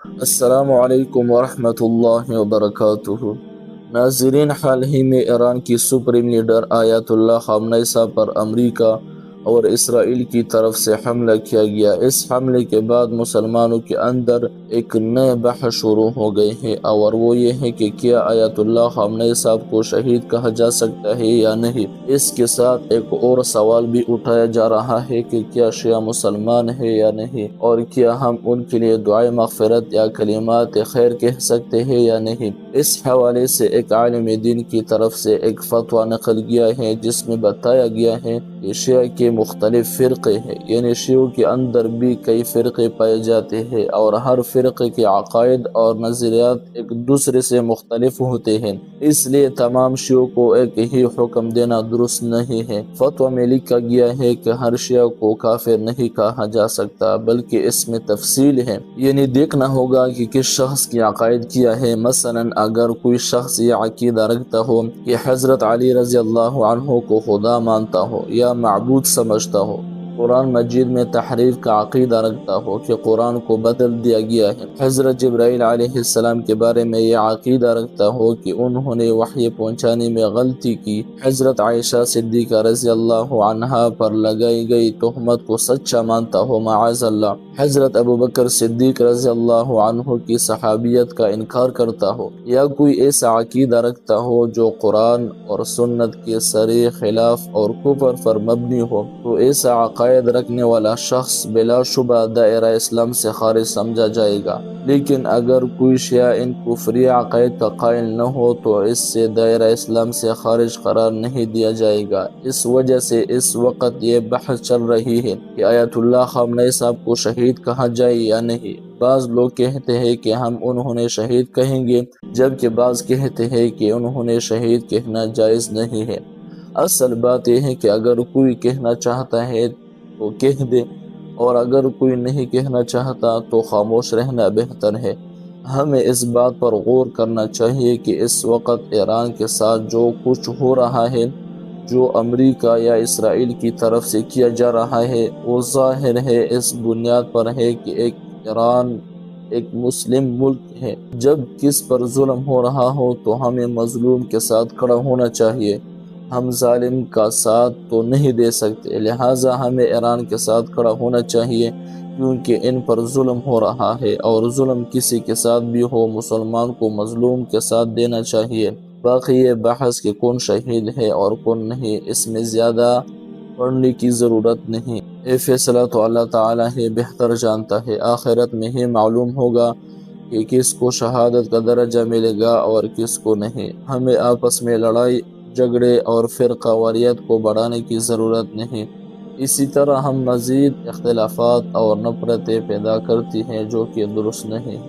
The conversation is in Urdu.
السلام علیکم ورحمۃ اللہ وبرکاتہ۔ ناظرین، حال ہی میں ایران کی سپریم لیڈر آیت اللہ خامنہ صاحب پر امریکہ اور اسرائیل کی طرف سے حملہ کیا گیا۔ اس حملے کے بعد مسلمانوں کے اندر ایک نئے بحث شروع ہو گئے ہیں، اور وہ یہ ہے کہ کیا آیت اللہ خامنہ صاحب کو شہید کہا جا سکتا ہے یا نہیں۔ اس کے ساتھ ایک اور سوال بھی اٹھایا جا رہا ہے کہ کیا شیعہ مسلمان ہے یا نہیں، اور کیا ہم ان کے لیے دعائے مغفرت یا کلمات خیر کہہ سکتے ہیں یا نہیں۔ اس حوالے سے ایک عالم دین کی طرف سے ایک فتویٰ نقل کیا ہے، جس میں بتایا گیا ہے کہ شیعہ کے مختلف فرقے ہیں، یعنی شیعوں کے اندر بھی کئی فرقے پائے جاتے ہیں، اور ہر فرقے کے عقائد اور نظریات ایک دوسرے سے مختلف ہوتے ہیں، اس لیے تمام شیعوں کو ایک ہی حکم دینا درست نہیں ہے۔ فتویٰ میں لکھا گیا ہے کہ ہر شیعہ کو کافر نہیں کہا جا سکتا، بلکہ اس میں تفصیل ہے، یعنی دیکھنا ہوگا کہ کس شخص کی عقائد کیا ہے۔ مثلا اگر کوئی شخص یہ عقیدہ رکھتا ہو کہ حضرت علی رضی اللہ عنہ کو خدا مانتا ہو یا معبود سمجھتا ہو، قرآن مجید میں تحریف کا عقیدہ رکھتا ہو کہ قرآن کو بدل دیا گیا ہے، حضرت جبرائیل علیہ السلام کے بارے میں یہ عقیدہ رکھتا ہو کہ انہوں نے وحی پہنچانے میں غلطی کی، حضرت عائشہ صدیقہ رضی اللہ عنہا پر لگائی گئی تہمت کو سچا مانتا ہو معاذ اللہ، حضرت ابوبکر صدیق رضی اللہ عنہ کی صحابیت کا انکار کرتا ہو، یا کوئی ایسا عقیدہ رکھتا ہو جو قرآن اور سنت کے صریح خلاف اور کفر پر مبنی ہو، تو ایسا عقائد رکھنے والا شخص بلا شبہ دائرہ اسلام سے خارج سمجھا جائے گا۔ لیکن اگر کوئی شیعہ ان کفری عقائد کا قائل نہ ہو تو اس سے دائرہ اسلام سے خارج قرار نہیں دیا جائے گا۔ اس وجہ سے اس وقت یہ بحث چل رہی ہے کہ آیت اللہ خامنہ صاحب کو شہید کہا جائے یا نہیں۔ بعض لوگ کہتے ہیں کہ ہم انہیں شہید کہیں گے، جبکہ بعض کہتے ہیں کہ انہیں شہید کہنا جائز نہیں ہے۔ اصل بات یہ ہے کہ اگر کوئی کہنا چاہتا ہے تو کہہ دے، اور اگر کوئی نہیں کہنا چاہتا تو خاموش رہنا بہتر ہے۔ ہمیں اس بات پر غور کرنا چاہیے کہ اس وقت ایران کے ساتھ جو کچھ ہو رہا ہے، جو امریکہ یا اسرائیل کی طرف سے کیا جا رہا ہے، وہ ظاہر ہے اس بنیاد پر ہے کہ ایران ایک مسلم ملک ہے۔ جب کس پر ظلم ہو رہا ہو تو ہمیں مظلوم کے ساتھ کھڑا ہونا چاہیے، ہم ظالم کا ساتھ تو نہیں دے سکتے، لہٰذا ہمیں ایران کے ساتھ کھڑا ہونا چاہیے، کیونکہ ان پر ظلم ہو رہا ہے، اور ظلم کسی کے ساتھ بھی ہو، مسلمان کو مظلوم کے ساتھ دینا چاہیے۔ باقی یہ بحث کہ کون شہید ہے اور کون نہیں، اس میں زیادہ پڑھنے کی ضرورت نہیں۔ یہ فیصلہ تو اللہ تعالیٰ ہی بہتر جانتا ہے۔ آخرت میں ہی معلوم ہوگا کہ کس کو شہادت کا درجہ ملے گا اور کس کو نہیں۔ ہمیں آپس میں لڑائی جھگڑے اور فرقہ واریت کو بڑھانے کی ضرورت نہیں، اسی طرح ہم مزید اختلافات اور نفرتیں پیدا کرتی ہیں، جو کہ درست نہیں۔